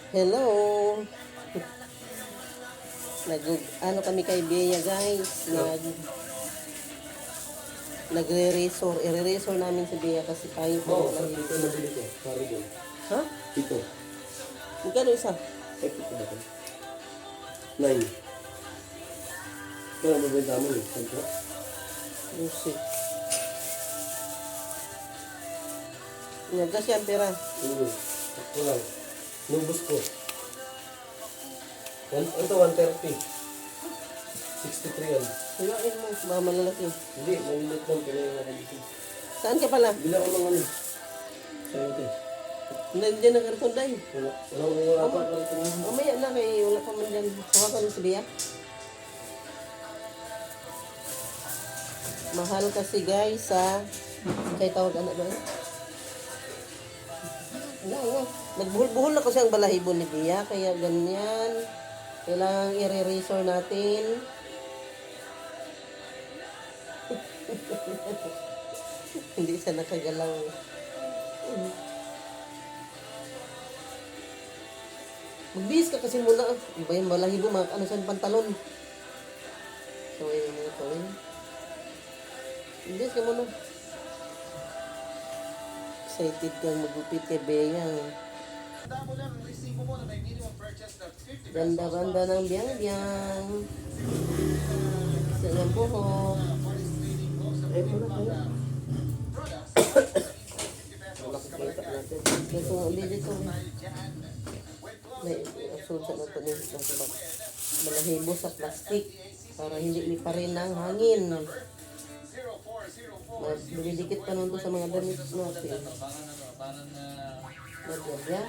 Hello. Ano kami kay Bea guys, nagre-resort, i-resort namin si Bea kasi kain po. Ito nabili ko. Sorry din. Ha? Ito. Magkano isa? Ito ba ito? 9. Ito ang mabenta mo eh. Santo. Lucy. Nagkas yan pera. Ito lang. Nubos ko. Ito 130. 63 yan. Kuyain mo, baka malalaki. Hindi, malilit lang. Kaya yung nakalito. Saan ka pala? Bila ko ng ano. Sa'yo ito eh. Nandiyan na karton dahil. Wala pa. Mamaya na kay wala pa man dyan. Hawakan mo si Bea. Mahal kasi guys sa kay tawag anak ba? Ano. Nagbuhol-buhol na kasi ang balahibo ni Bea kaya ganyan. Kailangan i-re-resort natin. Hindi siya nakagalaw. Magbihis ka kasi muna. Iba yung balahibo, mga ano siyang pantalon. So, ayun mo ito. Magbihis ka muna. Excited kang magupit kay Bea. Ganda-ganda ng biyang-biyang. Sa iyang buhok. Ay, muna kayo. Nakikita natin. Ito ang ulit ito. May asulsa na ito nito sa balahibo sa plastic para hindi liparin ng hangin. Dilidikit pa nun sa mga damit natin. Madya.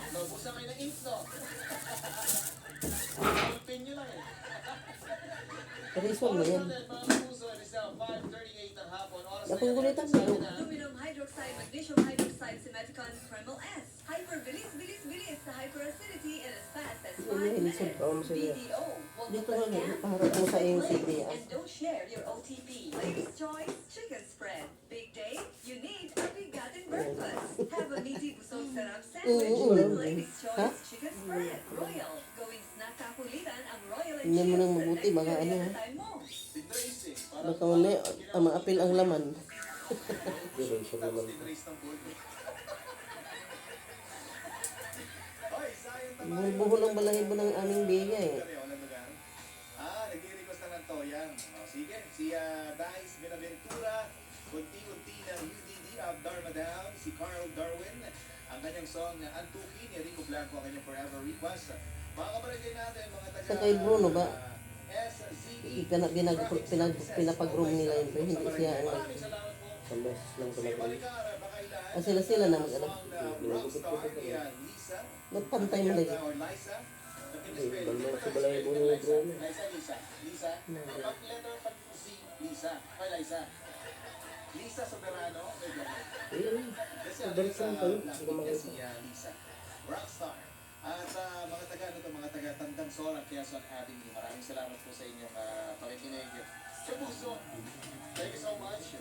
Reason mo yan. Akong gulitan mo. Aluminum hydroxide, magnesium hydroxide, simeticon, Kreml S. Hyper-bilis sa hyperacidity and as fast as 5 minutes. BDO will Dito na harap mo sa iyong CD. and don't share your OTP. Ladies' choice, chicken spread. Big day, you need a bigatin breakfast. Have a meaty busog sarap sandwich with ladies' choice chicken spread. Royal, going snack kakulitan ang Royal and Tingnan mo Chill nang sa mabuti, baka ano ha. time mo. Baka mamaya maapil ang laman. Pero isa naman. Buhol-buhol ang balahibo ng aming Bea eh. Nag-request na ng toyang. Sige, si Dice Benaventura, unti-unti ng UDD of Darmadown, si Carl Darwin, ang kanyang song na Antuki ni Rico Blanco, ang kanyang forever request. Mga kabarangay natin, mga taga... Sa kay Bruno ba? SZE. Pinapag-room nila yun. Pero hindi siya ano. Kamas lang talaga. Sila na mag-alam. Ba't pantay mo lagi? Balman sa balay mo yung Bruno. Lisa Soberano. Balik lang kayo. Hindi ko makita. Lisa. Rockstar. At mga taga, mga taga Tandang Sorang, Quezon Avenue. Maraming salamat po sa inyong pakikinig. Sa puso, thank you so much.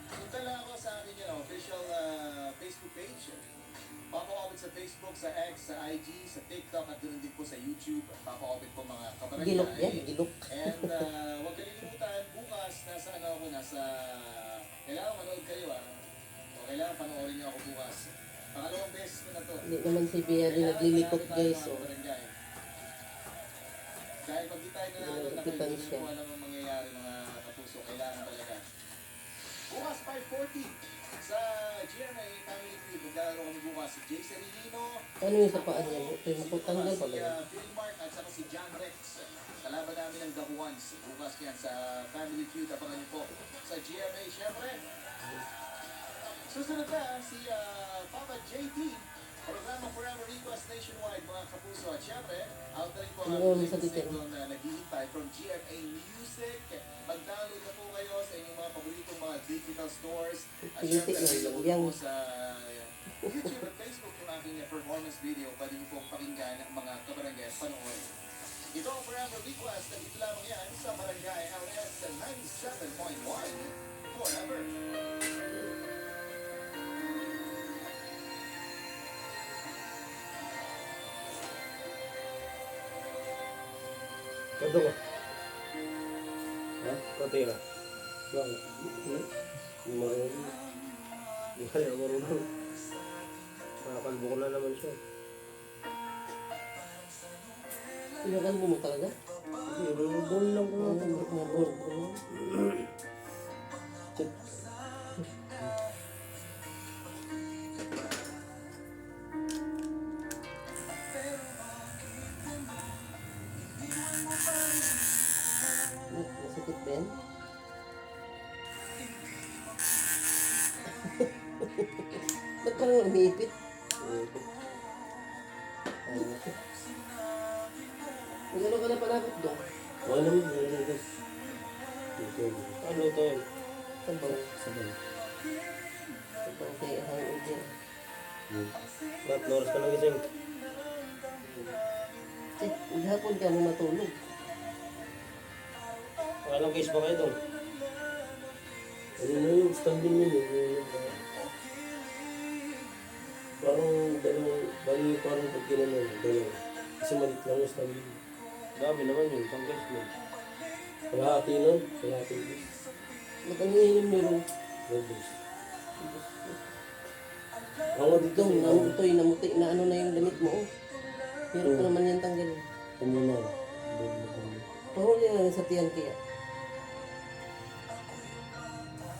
Punta lang ako sa aking official Facebook page. Papa-orbit sa Facebook, sa X, sa IG, sa TikTok, at doon din po sa YouTube. Papa-orbit po mga kabarangay. Gilok yan, gilok. And huwag kalilimutan, bukas, nasa kailangan manood kayo o kailangan panoorin niyo ako bukas. Pangalawang beses ko na to. Hindi naman si Bea din naglilikot guys. Oh. Dahil pag di tayo nanalo, Nakikitan siya. ko alam ang mangyayari mga kapuso. Kailangan talaga. Bukas 5:40 sa GMA Family Feud. Maglalaro kami bukas si Jason Lino. Ano yung sa paan niya? Tanggal pa ba yan? Phil Mark at saka si John Rex. Kalaban namin ng The Ones. Bukas yan sa Family Feud. Abangan niyo po sa GMA. Siyempre, susunod na si Papa JT. Programa Forever Request Nationwide, mga kapuso. At syempre, out na rin po ang single na naghihintay from GMA Music. Mag-download na po kayo sa inyong mga paboritong mga digital stores. At syempre, po sa YouTube at Facebook yung aking performance video. Pwede niyo pong pakinggan ang mga kabarangay at panoorin. Ito ang Forever Request. Nandito lamang yan sa Barangay LS 97.1. Forever. Ito nga. Ha? Katira. Bakit? Hindi marunong. Hindi kaya marunong. Nakakalbo ko na naman siya. Pinakalbo mo talaga? Hindi, rulubol lang ko. Mabor. Masakit ba yan? Ba't parang umiipit? Magano ka na palapit doon? Wala naman, wala naman guys. Ano ito yun? Sabaw. Sabay. Sabaw kay Ahang Uja. Ba't oras ka lang gising? Hapon ka mo matulog. Walang case ba kayo doon? Ano na yung standing yun eh. Parang dalawang, bali parang pag ginanon, dalawang. Kasi malit lang yung standing. Dami naman yun, isang case mo. Kalahati nun, kalahati case. Ba't ang hihilim niyo rin? Rebels. Ako dito, Ito, namutoy, namuti na ano na yung damit mo. Oh. Hirap pa naman yan tanggalin. ano na, Pahuli na lang sa tiyan kaya.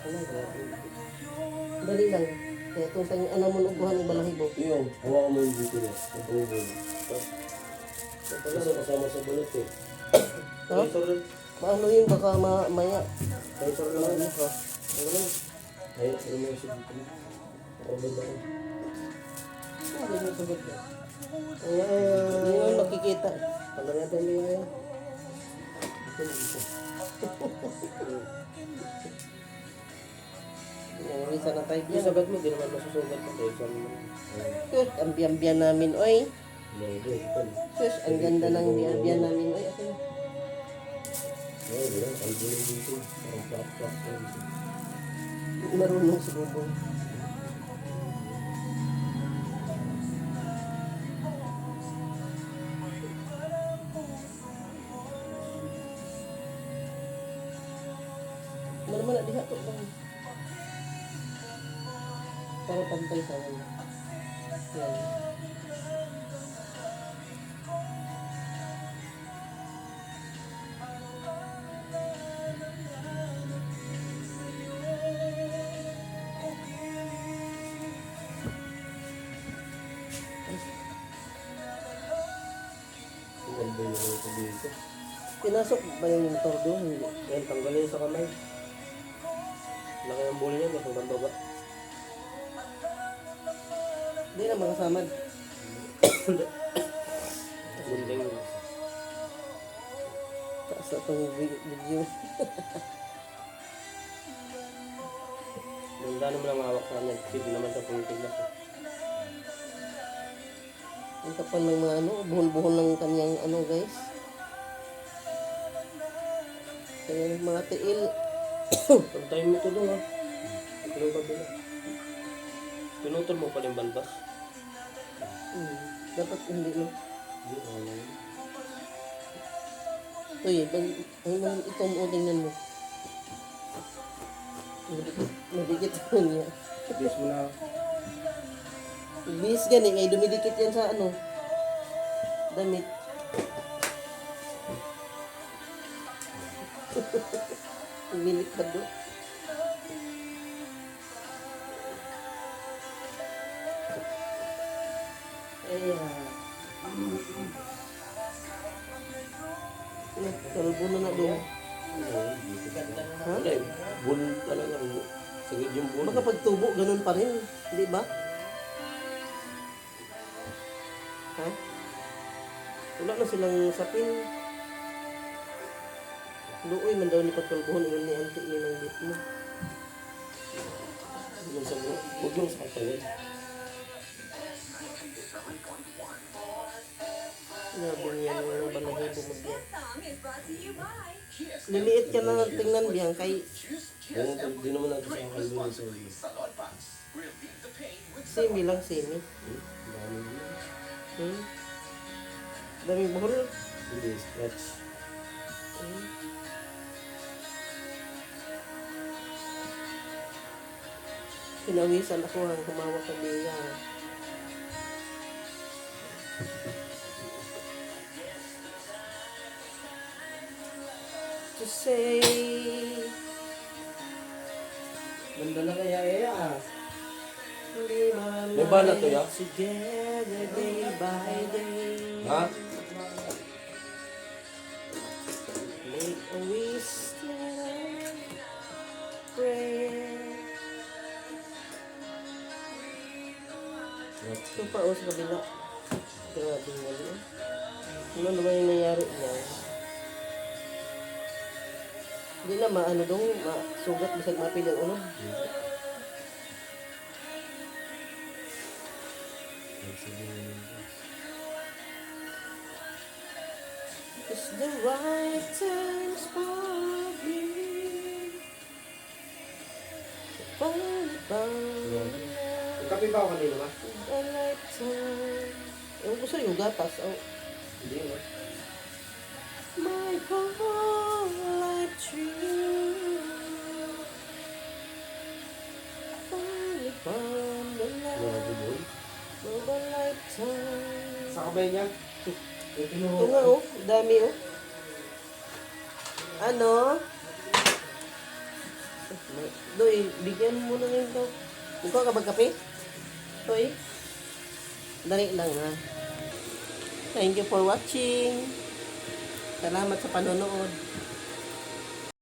Wala, grabe. Dali lang. Kaya itong sa alam mo ubuhan ng balahibo. yun, hawa mo yung dito na, nabungol. Kasi kasama sa balot eh. Ha? Kaitor lang. Maano yun, baka maya. Kaitor lang ano ka. Ayun, ano mo siya dito. Ako ba ba? Oh, ganyan sagot ka. Ayan. Hindi mo makikita. Tanda natin yung ayan. Yung risa na type Yung yan. sagat mo, di naman masusugat mo. Kaya saan mo. Sus, ang biyan-biyan namin, oy. Hindi, ito. Sus, ang ganda ng biyan-biyan namin, oy. Ate. Ay, wala. Ang dilim dito. Parang plak-plak. Marunong si Bubong. Mana-mana diha to bang. Para pantay sa ano. Yan. Ang ba yung ito dito? Pinasok ba yung tordo? Hindi. Yan, tanggalin sa kamay. Laki ng ball niya, hanggang baba. Hindi na makasamad. Gunding. Taas na itong video. Nandano mo lang hawak sa kanya. Kasi di naman sa punitig na siya. Ang kapal ng mga ano, buhol-buhol ng kanyang ano guys. Kaya yung mga tiil. Pantayin mo ito doon ha. Ito yung kabila. Pinutol mo pa yung balbas. Dapat hindi mo. Hindi, ano yun. Uy, ito mo tingnan mo. Nadikit mo niya. Yes mo na. Bis gani, ngay dumidikit yan sa ano. Damit. Milik pa doon. Ayan. Kalbo na na doon. Ha? Wala eh. Bull talaga. Sagad yung bull. Baka pagtubo, ganun pa rin. Di ba? Ha? Wala na silang sapin. Luoy man daw ni patulbuhon ingon ni anti ni ng bit mo. Yung sa huwag yung sa katayin. Grabe niya ng mga balahibo mo This diyan. song is brought to you by Liliit ka na tingnan diyan kay Ganun, di naman natin sa kalbo sa ulo. semi lang semi. Dami yun. Hmm? Daming buhol. Hindi, stretch. Pinawisan ako ang humawak ng niya. To say, Ganda na kaya ah. live our May bala to, ya? lives together day by day. Ha? Make a wish together, pray. Ito pa o sa kabila. Grabe nga yun. Ano naman yung nangyari niya? Hindi na maano dong, masugat bisag mapil ang ulo. It's the right times for me. Kape ba ako kanina ba? A lifetime. Ewan ko sa'yo, gatas. Oh. Hindi no? My whole life true. Finally found the Grabe love boy. of a lifetime. Sa kamay niya? Ito nga oh, dami oh. Ano? Doy, bigyan mo na rin daw. Ikaw ka magkape? Doy? Dali lang ha. Thank you for watching. Salamat sa panonood.